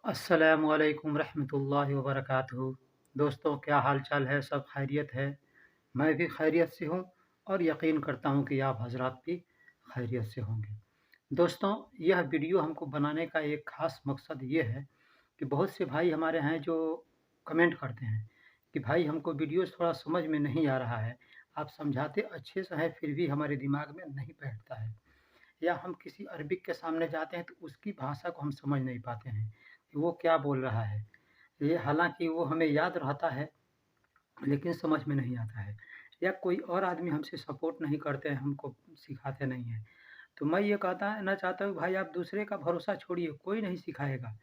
अस्सलामुअलैकुम रहमतुल्लाहि व बरकातुहू। दोस्तों, क्या हाल चाल है? सब खैरियत है? मैं भी खैरियत से हूँ और यकीन करता हूँ कि आप हजरात भी खैरियत से होंगे। दोस्तों, यह वीडियो हमको बनाने का एक ख़ास मकसद ये है कि बहुत से भाई हमारे हैं जो कमेंट करते हैं कि भाई हमको वीडियो थोड़ा समझ में नहीं आ रहा है, आप समझाते अच्छे से हैं फिर भी हमारे दिमाग में नहीं बैठता है। या हम किसी अरबिक के सामने जाते हैं तो उसकी भाषा को हम समझ नहीं पाते हैं कि वो क्या बोल रहा है। ये हालाँकि वो हमें याद रहता है, लेकिन समझ में नहीं आता है। या कोई और आदमी हमसे सपोर्ट नहीं करते हैं, हमको सिखाते नहीं हैं। तो मैं ये कहना चाहता हूँ भाई, आप दूसरे का भरोसा छोड़िए, कोई नहीं सिखाएगा।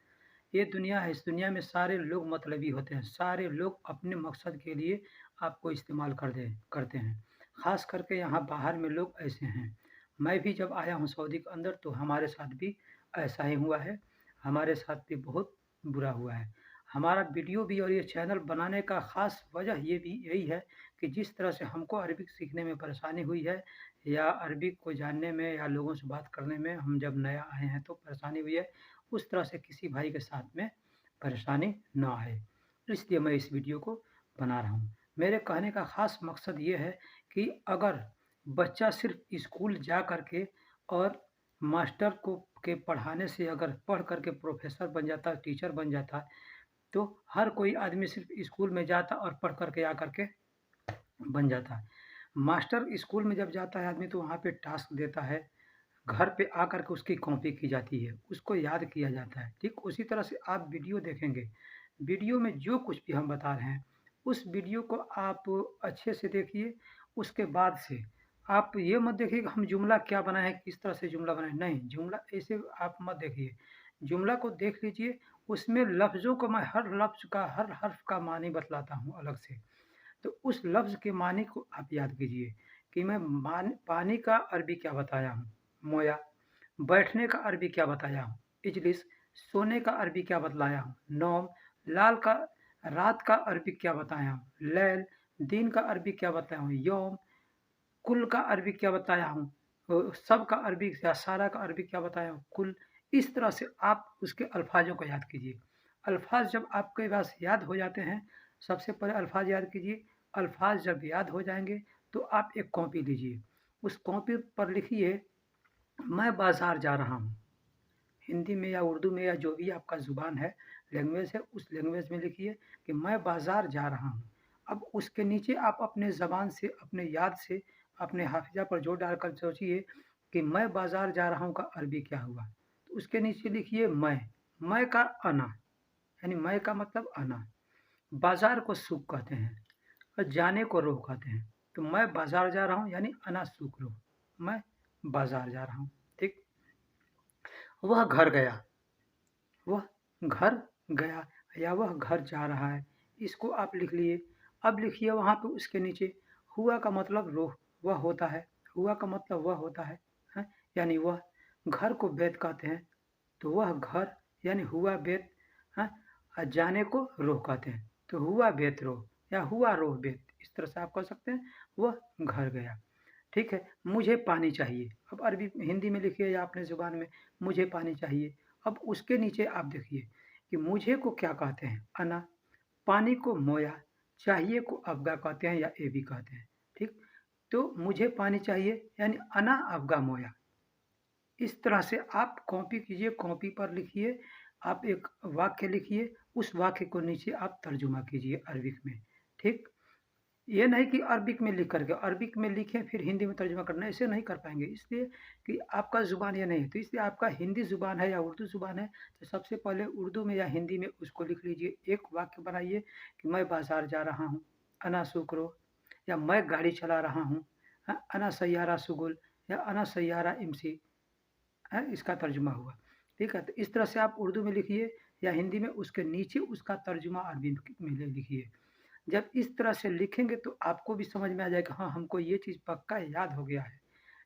ये दुनिया है, इस दुनिया में सारे लोग मतलबी होते हैं, सारे लोग अपने मकसद के लिए आपको इस्तेमाल करते हैं। ख़ास करके यहाँ बाहर में लोग ऐसे हैं। मैं भी जब आया हूँ सऊदी के अंदर तो हमारे साथ भी ऐसा ही हुआ है, हमारे साथ भी बहुत बुरा हुआ है। हमारा वीडियो भी और ये चैनल बनाने का ख़ास वजह ये भी यही है कि जिस तरह से हमको अरबिक सीखने में परेशानी हुई है या अरबिक को जानने में या लोगों से बात करने में हम जब नया आए हैं तो परेशानी हुई है, उस तरह से किसी भाई के साथ में परेशानी ना आए। इसलिए मैं इस वीडियो को बना रहा हूँ। मेरे कहने का ख़ास मकसद ये है कि अगर बच्चा सिर्फ़ स्कूल जा कर के और मास्टर को के पढ़ाने से अगर पढ़ कर के प्रोफ़ेसर बन जाता, टीचर बन जाता, तो हर कोई आदमी सिर्फ़ स्कूल में जाता और पढ़ कर के आकर के बन जाता है। मास्टर स्कूल में जब जाता है आदमी तो वहाँ पे टास्क देता है, घर पे आकर के उसकी कॉपी की जाती है, उसको याद किया जाता है। ठीक उसी तरह से आप वीडियो देखेंगे, वीडियो में जो कुछ भी हम बता रहे हैं, उस वीडियो को आप अच्छे से देखिए। उसके बाद से आप ये मत देखिए कि हम जुमला क्या बनाएँ, किस तरह से जुमला बनाएँ, नहीं, जुमला ऐसे आप मत देखिए। जुमला को देख लीजिए, उसमें लफ्ज़ों को मैं हर लफ्ज़ का, हर हर्फ़ का मानी बतलाता हूँ अलग से। तो उस लफ्ज़ के मानी को आप याद कीजिए कि मैं पानी का अरबी क्या बताया हूँ, मोया। बैठने का अरबी क्या बताया हूँ, इजलिस। सोने का अरबी क्या बतलाया हूँ, नौम। लाल का रात का अरबी क्या बताया हूँ, लैल। दिन का अरबी क्या बताया हूँ, यौम। कुल का अरबी क्या बताया हूँ, सब का अरबी या सारा का अरबी क्या बताया हूँ, कुल। इस तरह से आप उसके अल्फाजों को याद कीजिए। अल्फाज जब आपके पास याद हो जाते हैं, सबसे पहले अल्फाज याद कीजिए। अल्फाज जब याद हो जाएंगे तो आप एक कॉपी लीजिए, उस कॉपी पर लिखिए मैं बाजार जा रहा हूँ। हिंदी में या उर्दू में या जो भी आपका ज़ुबान है, लैंग्वेज है, उस लैंग्वेज में लिखिए कि मैं बाज़ार जा रहा हूँ। अब उसके नीचे आप अपने ज़बान से, अपने याद से, अपने हाफ़िज़ा पर जोर डालकर सोचिए कि मैं बाज़ार जा रहा हूँ का अरबी क्या हुआ? तो उसके नीचे लिखिए मैं का अना, यानी मैं का मतलब अना। बाज़ार को सूक कहते हैं और जाने को रोह कहते हैं। तो मैं बाज़ार जा रहा हूँ यानी अना सूक रोह, मैं बाज़ार जा रहा हूँ, ठीक? वह घर गया। वह घर गया या वह घर जा रहा है, इसको आप लिख लिए। अब लिखिए वहाँ पे उसके नीचे हुआ का मतलब रोह, वह होता है, हुआ का मतलब वह होता है, हैं? यानी वह घर को बेत कहते हैं, तो वह घर यानी हुआ बेत, हैं? और जाने को रोह कहते हैं, तो हुआ बेत रोह या हुआ रोह बेत, इस तरह से आप कह सकते हैं। वह घर गया, ठीक है। मुझे पानी चाहिए, अब अरबी हिंदी में लिखिए या अपने ज़ुबान में, मुझे पानी चाहिए। अब उसके नीचे आप देखिए कि मुझे को क्या कहते हैं, अना। पानी को मोया, चाहिए को अफ़गा कहते हैं या एबी कहते हैं, ठीक। तो मुझे पानी चाहिए यानी अना अफ़गा मोया। इस तरह से आप कॉपी कीजिए, कॉपी पर लिखिए, आप एक वाक्य लिखिए, उस वाक्य को नीचे आप तर्जुमा कीजिए अरबिक में, ठीक। ये नहीं कि अरबिक में लिख कर के, अरबिक में लिखें फिर हिंदी में तर्जुमा करना, ऐसे नहीं कर पाएँगे, इसलिए कि आपका ज़ुबान ये नहीं है। तो इसलिए आपका हिंदी ज़ुबान है या उर्दू ज़ुबान है, तो सबसे पहले उर्दू में या हिंदी में उसको लिख लीजिए। एक वाक्य बनाइए कि मैं बाज़ार जा रहा हूँ, अना शुक्रो, या मैं गाड़ी चला रहा हूँ, अना सय्यारा शुगुल, या अना सय्यारा इमशी, इसका तर्जुमा हुआ। ठीक है? तो इस तरह से आप उर्दू में लिखिए या हिंदी में, उसके नीचे उसका तर्जुमा अरबी में लिखिए। जब इस तरह से लिखेंगे तो आपको भी समझ में आ जाएगा, हाँ, हमको ये चीज़ पक्का याद हो गया है,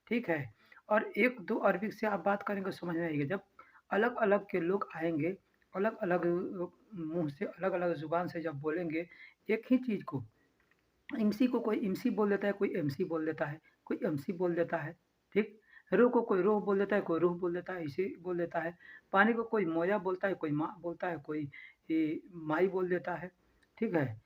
ठीक है? और 1-2 अरबिक से आप बात करेंगे समझ में आएगी। जब अलग-अलग के लोग आएँगे, अलग-अलग मुँह से, अलग-अलग ज़ुबान से जब बोलेंगे एक ही चीज़ को, इमसी को कोई इमसी बोल देता है, कोई एमसी बोल देता है, कोई एमसी बोल देता है, ठीक? रूह को कोई रूह बोल देता है, कोई रूह बोल देता है, इसे बोल देता है। पानी को कोई मोया बोलता है, कोई माँ बोलता है, कोई माई बोल देता है, ठीक है?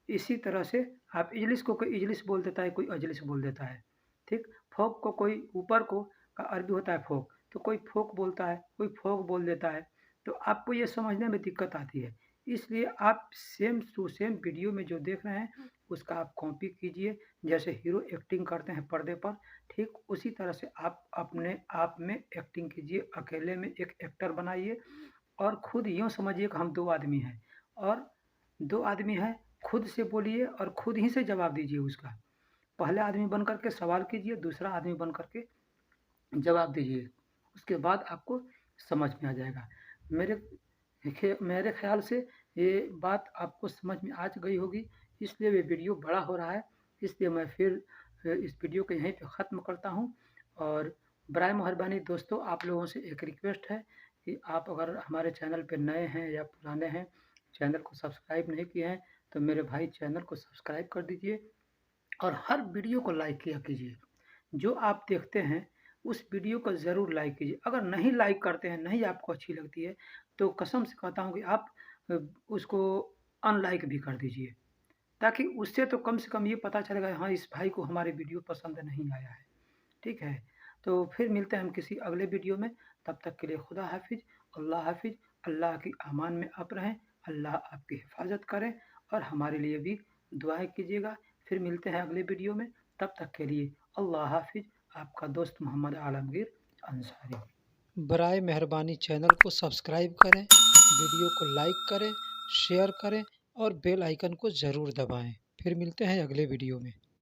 इसी तरह से आप इजलिस को कोई इजलिस बोल देता है, कोई अजलिस बोल देता है, ठीक? फ़ौक को कोई ऊपर को का अरबी होता है फ़ौक, तो कोई फ़ौक बोलता है, कोई फ़ौक बोल देता है। तो आपको ये समझने में दिक्कत आती है। इसलिए आप सेम टू सेम वीडियो में जो देख रहे हैं, उसका आप कॉपी कीजिए। जैसे हीरो एक्टिंग करते हैं पर्दे पर, ठीक उसी तरह से आप अपने आप में एक्टिंग कीजिए। अकेले में एक एक्टर बनाइए और खुद यूँ समझिए कि हम 2 आदमी हैं और 2 आदमी हैं, खुद से बोलिए और खुद ही से जवाब दीजिए उसका। पहले आदमी बन कर के सवाल कीजिए, दूसरा आदमी बन कर के जवाब दीजिए। उसके बाद आपको समझ में आ जाएगा। मेरे मेरे ख़्याल से ये बात आपको समझ में आ गई होगी, इसलिए ये वीडियो बड़ा हो रहा है। इसलिए मैं फिर इस वीडियो को यहीं पे ख़त्म करता हूँ और बराए मेहरबानी दोस्तों आप लोगों से एक रिक्वेस्ट है कि आप अगर हमारे चैनल पे नए हैं या पुराने हैं, चैनल को सब्सक्राइब नहीं किए हैं, तो मेरे भाई चैनल को सब्सक्राइब कर दीजिए और हर वीडियो को लाइक किया कीजिए। जो आप देखते हैं उस वीडियो को ज़रूर लाइक कीजिए। अगर नहीं लाइक करते हैं, नहीं आपको अच्छी लगती है, तो कसम से कहता हूँ कि आप उसको अनलाइक भी कर दीजिए। ताकि उससे तो कम से कम ये पता चलेगा हाँ, इस भाई को हमारे वीडियो पसंद नहीं आया है। ठीक है? तो फिर मिलते हैं हम किसी अगले वीडियो में। तब तक के लिए खुदा हाफ़िज़, अल्लाह हाफ़िज़। अल्लाह की अमान में आप रहें, अल्लाह आपकी हिफ़ाज़त करें और हमारे लिए भी दुआएँ कीजिएगा। फिर मिलते हैं अगले वीडियो में, तब तक के लिए अल्लाह हाफ़िज़। आपका दोस्त मोहम्मद आलमगीर अंसारी। बराए मेहरबानी चैनल को सब्सक्राइब करें, वीडियो को लाइक करें, शेयर करें और बेल आइकन को ज़रूर दबाएँ। फिर मिलते हैं अगले वीडियो में।